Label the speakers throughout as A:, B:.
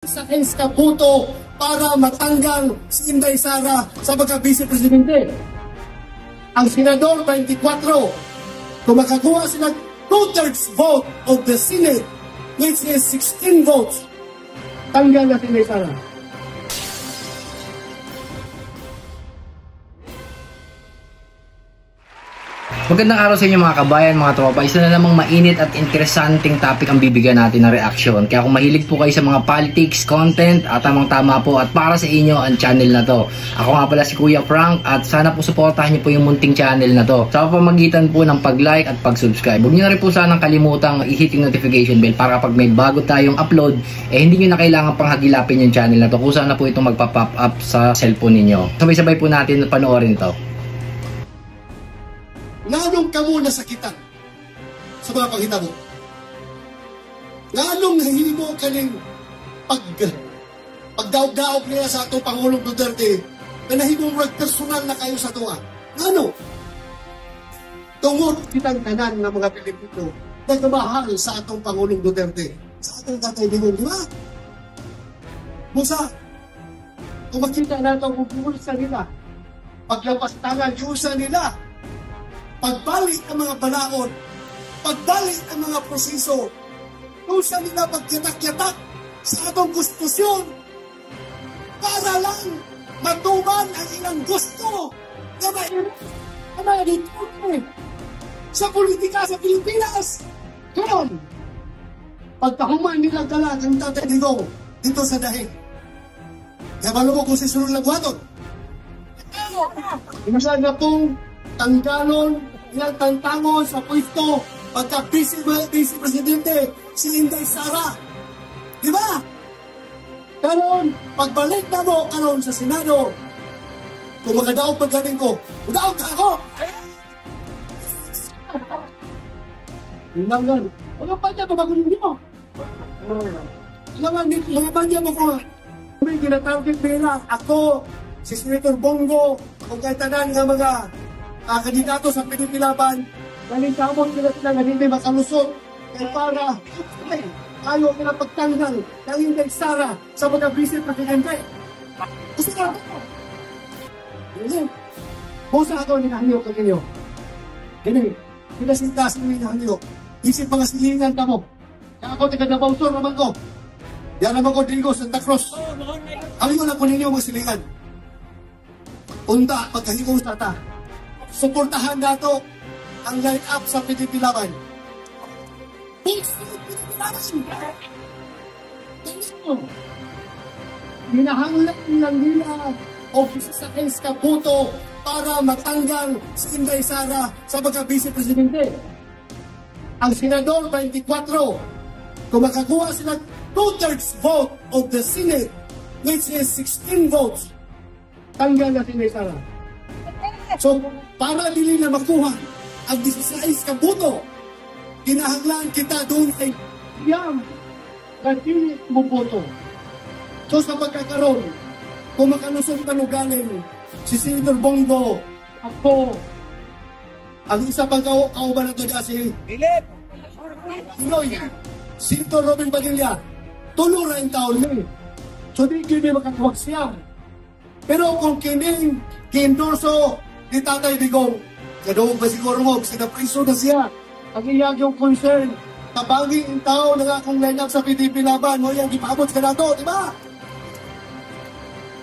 A: sa Kabuto para matanggal si Inday Sara sa pagka-Vice Presidente. Ang Senador 24, kung makakuha sila 2/3 vote of the Senate, which is 16 votes, tanggal na si Inday Sara.
B: Magandang araw sa inyo mga kabayan, mga tropa. Isa na namang mainit at interesanting topic ang bibigyan natin ng reaksyon. Kaya kung mahilig po kayo sa mga politics, content, at tamang-tama po at para sa inyo ang channel na to. Ako nga pala si Kuya Frank at sana po suportahan niyo po yung munting channel na to sa pamamagitan po ng pag-like at pag-subscribe. Huwag niyo na rin po sanang kalimutang i-hit yung notification bell para kapag may bago tayong upload, hindi niyo na kailangan pang hagilapin yung channel na to kung saan na po itong magpa-pop up sa cellphone ninyo. Sabay-sabay po natin panoorin to.
A: Nganong kamo nasakitan sa mga panghitabo? Nganong nahimo kaning pagdaog-daog nila sa atong Pangulong Duterte na nahimong personal na kayo sa tuwa? Ngano? Tungod kitang tanan ng mga Pilipino nagmahal sa atong Pangulong Duterte, sa atong Tatay Digong, di ba? Musa, kung makita natin kung pumulsa nila, paglapastangan, yusa nila, pagbalik ang mga balaod, pagbalik ang mga proseso, kung saan nila pagyatak-yatak sa atong konstitusyon para lang matuman ang ilang gusto na mga dito sa politika sa Pilipinas. Karon, pagkahuman nila dala ng Tatay Digong dito sa dahig. Kaya mo kung sisunod lang buhaton. Inasahan na pong tanggalon, ilang tantangon sa pwesto pagka-Vice Presidente si Inday Sara. Di ba? Karon, pagbalik na mo karon sa Senado, kung magadaog pagdating ko, magadaog ka ako! Yun lang yan. Mga panya, mabagunin mo. Mga panya mo ko. May ginatawag pera. Ako, si Senator Bongo, kung kaitanan ng mga kandidato sa Pilipilaban, galing kamon sila na hindi makalusot kaya para ayaw nila pagtanggal ng Inday Sara sa mga Vice Presidente. Gusto ka ako. Busa ako ninahanyo ko ninyo. Gini, pinasintasin mo ninahanyo. Isip mga silingan ka mo. Kaya ako taga-Nabausor naman ko. Yan naman ko Diego, Santa Cruz. Ayaw na ko ninyo mga silingan. Unta, pagkahigong tata. Suportahan nato ang line-up sa Pilipilaban. Hinahanglan lang nila office sa Kabuto para matanggal si Inday Sara sa pagka-Vice Presidente. Ang Senador 24, kung makakuha sila 2/3 vote of the Senate, which is 16 votes, tanggal na si Inday Sara. So, para dili na makuha ang 16 kabuto, kinahanglan kita doon ay siyam na dili mo boto. So, sa pagkakaroon, kung makalusong panugaling si Senator Bongo, ako, ang isa pang kauban na ito si Pinoy, Senator Robin Padilla, tulo na yung taon niya. So, di kini makatuwag siya. Pero kung kining kiendorso ni Tatay Digong, kadong ba siguro mo, sinapriso na siya. Ang iyag yung concern, tabangin ang tao na akong line-up sa Pilipilaban, mo yan, ipabot ka na to, di ba?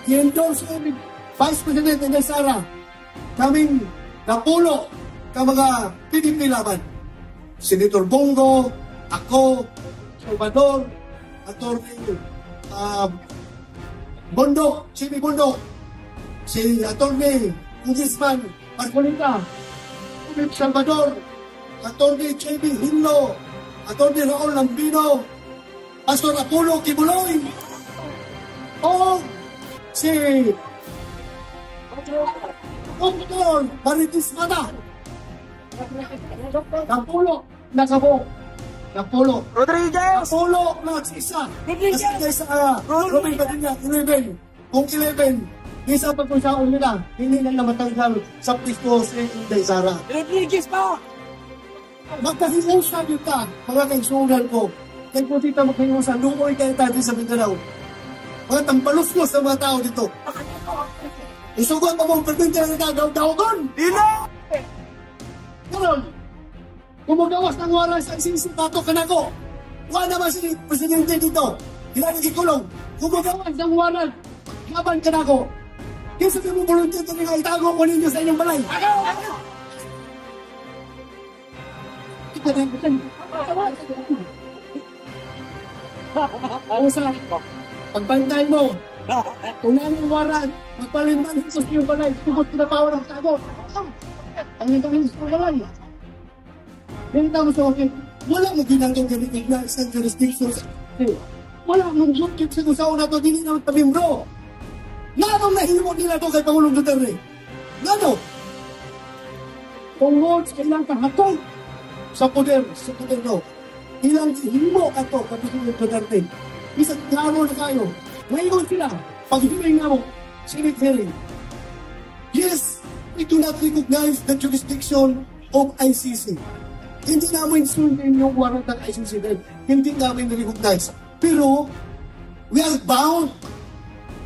A: I-endorse ni Vice President Inday Sara, kaming napulo ka mga Pilipilaban. Senator Bongo, ako, Salvador, Atty. Bundok, Simi Bundok, si Atty. Congressman Marcolita, Philip Salvador, Atty. J.B. Hinlo, Atty. Raul Lambino, Pastor Apollo Kibuloy, o si Dr. Maritis Mata, Apollo Nakabo, Apollo
C: Rodriguez,
A: Apollo nagsisa, kasi sa Robin Padilla, 11, kung 11, isa pa kung saan nila, hindi na matanggal sa pwesto si Inday Sara.
C: Rodriguez pa!
A: Magkahimusan yun ka, mga kaisunan ko. Kaya po dito magkahimusan, lumoy kayo tayo sa Mindanao. mga tampaluslos sa mga tao dito. Isugot mo mong pertinti na nagagaw-daw-gon.
C: Dino!
A: Ganon, kumagawas ng walang sa isisipato ka na ko. Wala naman si Presidente dito. Kailangan ikulong. Kumagawas ng walang laban ka na ko. Kaya sabi mo volunteer ka nga itago ko ninyo sa inyong balay. Ano sa pagbantay mo, kung namin waran, magpalimban sa inyong balay, tugod pinapawa ng tago. Ang nagawin sa balay. Ganito mo sa akin, wala mo ginagawang ganito na isang jurisdiction. Wala mong subject sa gusaw na ito, hindi naman tabim-bro. Nanong nahimo nila ito kay Pangulong Duterte? Nano? Tungod sa ilang kahatong sa poder no. Ilang himo ka ito kay Pangulong Duterte. Isang klaro na kayo. Ngayon sila, pag-himay nga mo, Senate hearing. Yes, we do not recognize the jurisdiction of ICC. Hindi namin sundin yung warrant ng ICC dahil hindi namin recognize. Pero, we are bound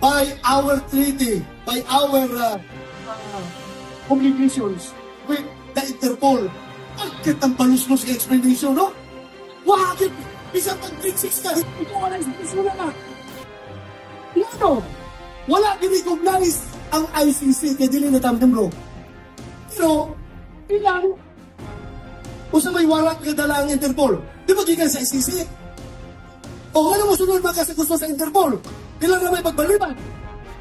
A: by our treaty, by our obligations with the Interpol. Bakit ang paluslos ng explanation, no? Bakit? Bisa pag-brexit ka, ito wala explanation na. Ano? Wala din-recognize ang ICC kaya dili na tamang bro. Pero, ilang o sa may warrant ka dala ang Interpol, di ba gikan sa ICC? O ano mo sunod mga sa gusto sa Interpol? Ilan na may pagbaliban?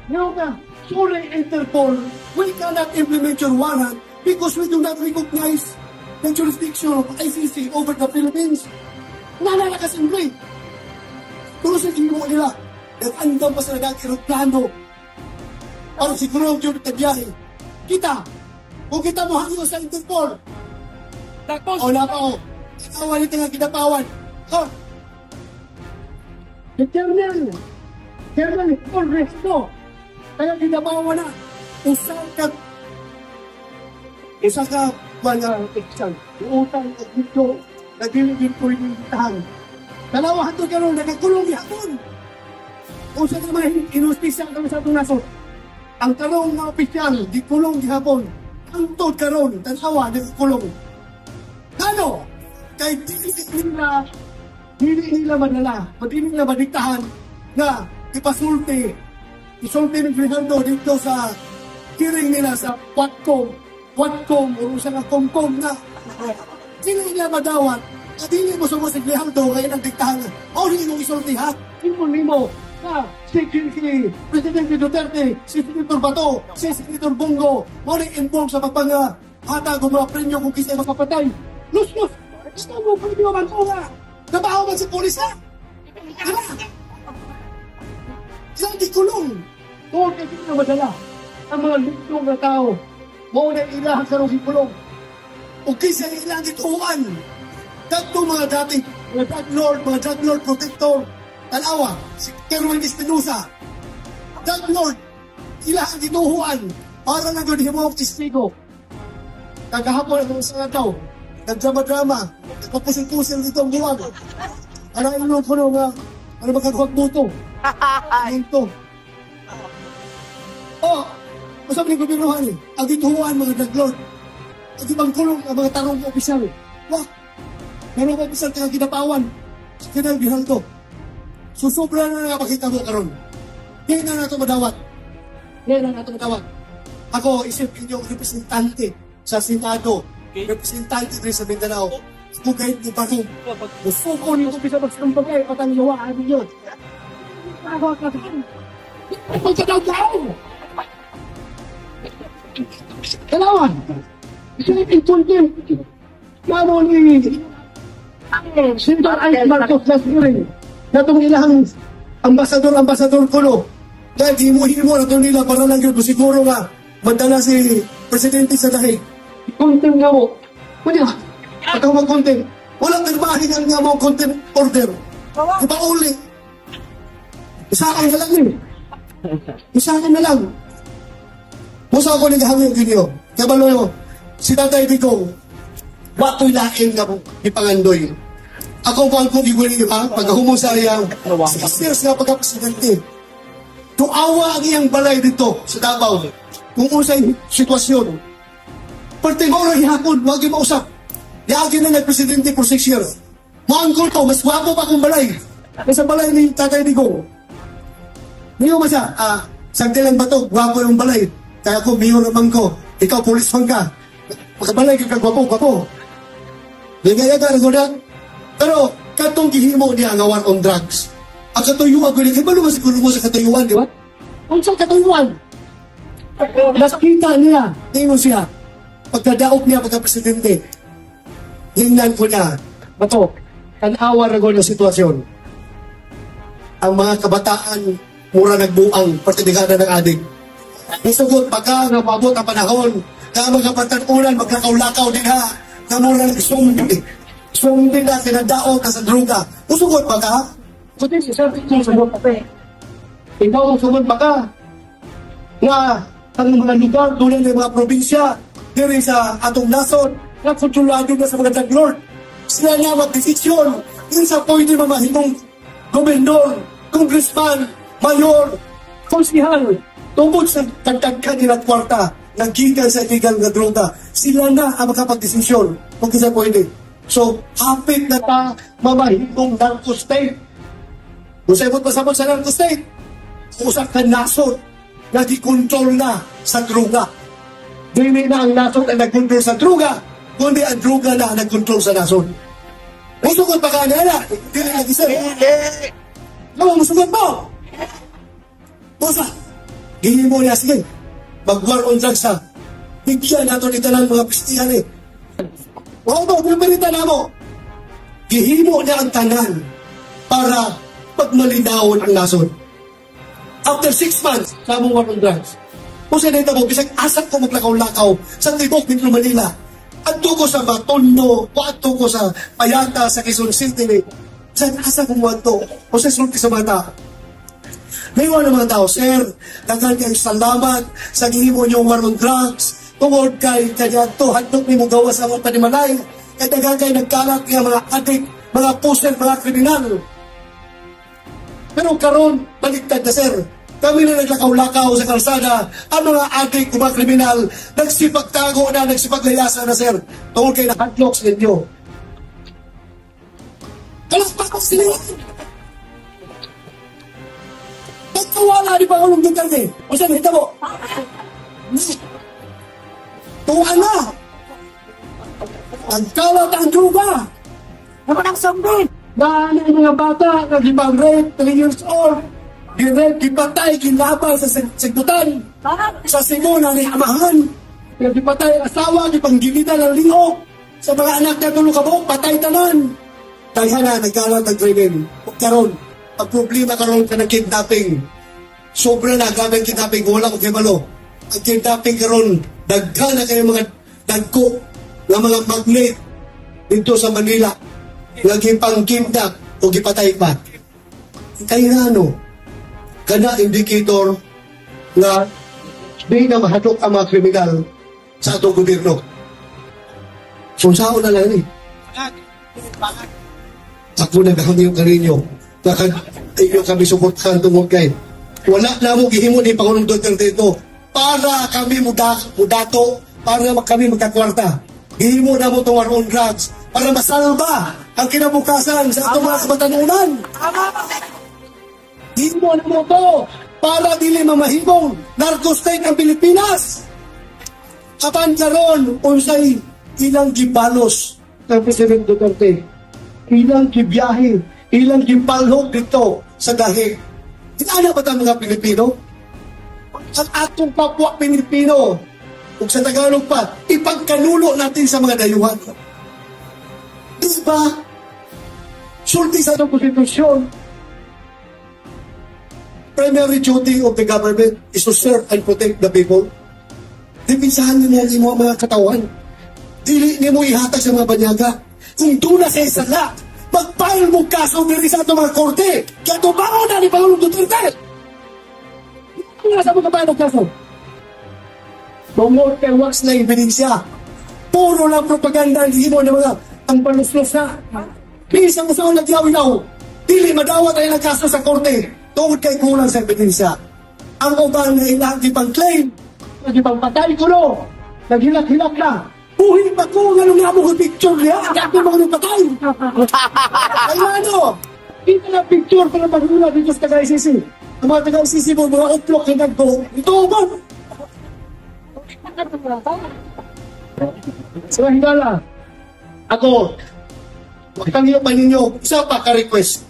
A: Ngayon ka, sorry Interpol, we cannot implement your warrant because we do not recognize the jurisdiction of ICC over the Philippines. Nalalakas-imbre. Pero sa ginawa nila, nag-andam pa sa nag-aeroplano para siguro yung nagbiyahe. Kita, kung kita mo hangyo sa Interpol, o na pa o, kinawan ito nga kinapawan. Ha? Kernel, Paul Resto, kaya kinapawan na, isa ka mga eksyan, utang at dito, nagilingin ko yung tahan. Dalawahan to karon nagkakulong gihapon. Kung sa naman inustisya kami sa itong naso, ang karong na opisyal, di kulong gihapon. Ang tod karon, tanawa, nagkulong. Ano? Kaya hindi nila madala, hindi nila madiktahan na ipasulti ng Fernando dito sa hearing nila sa Watcom, o sa Comcom na hindi nila madawat at hindi mo sumasiglihan to kaya nagdiktahan na o hindi mo isulti ha? Hindi mo na si Presidente Duterte, si Senator Bato, si Senator Bongo mo rin-involve sa pagpangahata ng mga premyo kung kisay makapatay. Lus! Gusto mo premyo man ko nga! Nabaho man si polis ha? Diba? Ilang di kulong. Huwag kasi na madala. Ang mga litong na tao, mo na ilahan sa si kulong. O kisa ilang dituan. Dato mga dating, mga drug lord protector, talawa, si Kerwin Espinosa. Drug lord, ilahan dituhuan. Para lang doon himo testigo. Kagahapon ang mga tao, nagdrama-drama, nagpapusil-pusil dito ang buwag. Ano yung puno nga, ano magkagwag buto? Ano to? Oh, masama ni gobyernohan eh. Ang dituhuan mga drug lord. At ibang kulong ang mga tarong opisyal. Wah, tarong opisyal kaya ginapawan. Kaya bihal to. Susubra na nakapakita mo karon. Hindi na nato madawat. Ako, isip inyong representante sa Senado. Representante rin sa Mindanao. Bugay ni Bagong. Gusto ko nito bisa magsampag kayo patang yawaan yun. Ako ka rin. Magkatawag! Kalawan! Isipin tultin. Mamo ni Senator Ike Marcos na siring. Natong ilang ambasador kulo. Dahil himo na ito nila para lang yun. Siguro nga, mandala si Presidente sa dahig. Content nga mo. Kunya, pagka mag-content, walang pirmahin ang nga mo content order. Iba uli. Isakan na lang eh. Isakan na lang. Musa ako naghangin video. Kaya ba mo, si Tatay Digong, bato'y laking nga mo, ipangandoy. Ako po ang kong iwili, ha? Pagkahumo sa riyang, 6 years nga pagka-presidente. Tuawa ang iyang balay dito sa Davao. Kung usay sitwasyon. Pertimoro ihapon, huwag yung mausap. Yagin na nag-presidente for 6 years. Maanggol to, mas wapo pa akong balay. Sa balay ni Tatay Digong. Ngayon ba siya, sagdilan ba to, wapo yung balay. Kaya ako, mayor naman ko. Ikaw, pulis man ka. Pagkabalay ka gwapo. Ligaya ka, nagulat. Pero, katong gihimo niya nga war on drugs. Ang katuyuan ko, kaya ba naman siguro mo sa katuyuan, di ba? Kung sa katuyuan, nakita niya, tingin siya, pagkadaop niya pagka-presidente, hingnan ko niya, bato, tanawa na ng sitwasyon. Ang mga kabataan, mura nagbuang, partidigada ng adik. Nisugot, pagka napabot ang panahon, na mga patanunan, magkakaw-lakaw din ha, na mura nagsumbin. Sumbin na, sinadaot na sa druga. Usugot pa ka? Kundi si Sir, susugot pa eh. Ikaw ang sugot pa ka? Nga, ang mga lugar, tulad ng mga probinsya, diri sa atong nasod, na kontrolado na sa mga taglord. Sila nga mag-desisyon, yun sa pwede mamahimong gobernador, congressman, mayor, konsihal, tungkol sa tagtagkan nila kwarta, nagkikan sa illegal na droga. Sila na ang makapag-desisyon kung kisa pwede. So, hapit na ta mamahimong narco-state. Kung sa ibot pasabot sa narco-state, usap ka nasod, nag-control na sa droga. Dili na ang nasod ang nag-control sa droga, kundi ang droga na ang nag-control sa nasod. Musukot pa ka na, dili na gisa. No, musukot mo! Bosa, gini mo niya, sige, mag-war on drugs ha. Bigyan nato nito ng mga pistihan eh. Oo ba, bumarita na mo. Gihimo na ang tanan para pagmalinaon ang nasod. After 6 months, sa mong war on drugs, kung sa nita mo, bisag asap ko maglakaw-lakaw sa Tibok, Metro Manila, adto ko sa Batondo, o adto ko sa Payata, sa Quezon City, saan asa kong wanto, o sa sulti sa mata. Ngayon ng mga tao, Sir, dagan kayong salamat sa gihimo niyong war on drugs, tungod kay kanya to, handok ni mo gawas ang mga panimalay, kaya dagan kayo nagkalat ng mga adik, mga puser, mga kriminal. Pero karon baliktad na, Sir. Kami na naglakaw-lakaw sa kalsada, ang mga adik, mga kriminal, nagsipagtago na, nagsipaglayasa na, Sir. Tungkol kayo na handlok sa inyo. Kalaspak ko sila! Nagkawala ni Pangulong Duterte. O saan, hita mo? Tuwa na! Ang kalat ang druga! Naman ang sambit! Dahil ang mga bata, nagibang rape, 3 years old, girape, gipatay, ginabay sa sigbutan, sa Cebu na ni amahan, gipatay asawa, gipanggilita ng lingok, sa mga anak na tulong kabok, patay tanan. Dahil na, nagkalat ang krimen. Karon, ang problema karon ka ng kidnapping. Sobra na gamit kidnapping, wala ko kibalo. Ang kidnapping karon, daghan na kayo mga dagko ng mga magnet dito sa Manila. Nagipang kidnap o gipatay pa. Kaya na ano, kana indicator na di na mahadok ang mga kriminal sa atong gobyerno. Sunsao na lang eh. Ako nagahang yung karinyo. Iyo kami suportahan tungkol kay. Wala na mo gihimo ni Pangulong Duterte ito para kami mudato, para kami magkakwarta. Gihimo na mo itong war on drugs para masalba ang kinabukasan sa itong mga kabatanunan. Gihimo na mo ito para dili mamahimong narco-state ang Pilipinas. Kapan karon unsay ilang gibalos ng President Duterte, ilang gibiyahe, ilang gipalhog dito sa dahig. Inaana ba ito mga Pilipino? At atong kapwa Pilipino, kung sa Tagalog pa, ipagkanulo natin sa mga dayuhan. Diba? Sulti sa itong konstitusyon, primary duty of the government is to serve and protect the people. Dipisahan niyo mga katawan. Dili niyo mo ihatag sa mga banyaga. Kung doon na sa isala, mag-file mo kaso diri sa itong mga korte. Kaya tumango na ni Pangulong Duterte. Kung nasa mga bayan ng kaso, tungkol kay wax na ebidensya. Puro lang propaganda ang himo ng mga ang paluslos na. Isang usang nagyaw-yaw. Dili madawat ay nagkaso sa korte. Tungkol kay kulang sa ebidensya. ang uban na ilang ipang claim, ipang patay ko no, naghilak-hilak na. Buhin pa ko, nga nga mo ko picture niya, kaya mo ko patay. Ay ano, dito na picture para maghula dito sa taga-ICC. Ang mga taga-ICC mo, mga uplok na nagbo, ito uban. So, hingala, ako, magtanggap pa ninyo, isa pa ka-request.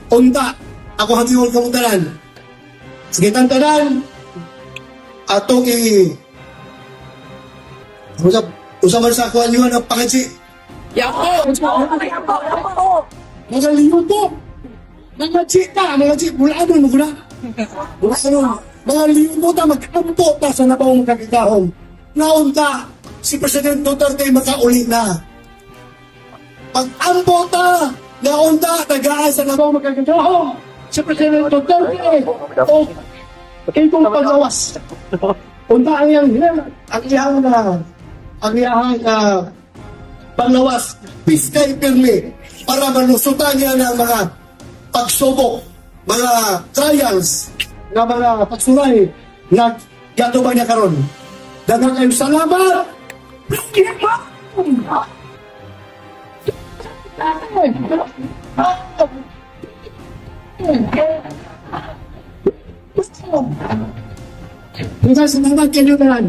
A: Unta, ako hanggang kong tanan. Sige, tantanan, atong usaman sa kuha niyo ng pakitsi.
B: Yapo!
A: Mga liuto! Mga chita! Mga chita! Bulaan mo na! Bulaan mga liuto ta, mag-ampo ta sa nabaong kakikahon. Naunta, si President Duterte makauli na. Mag-ampo ta! Naunta, tagaan sa nabaong kakikahon. Si President Duterte o ikong pagawas. Unta ang iyang panglawas, piskay pirmi para malusutan niya ng mga pagsubok, mga trials, na mga pagsuray na gatuban niya karon. Daghang kayong salamat! Minsan salamat kayo na lang.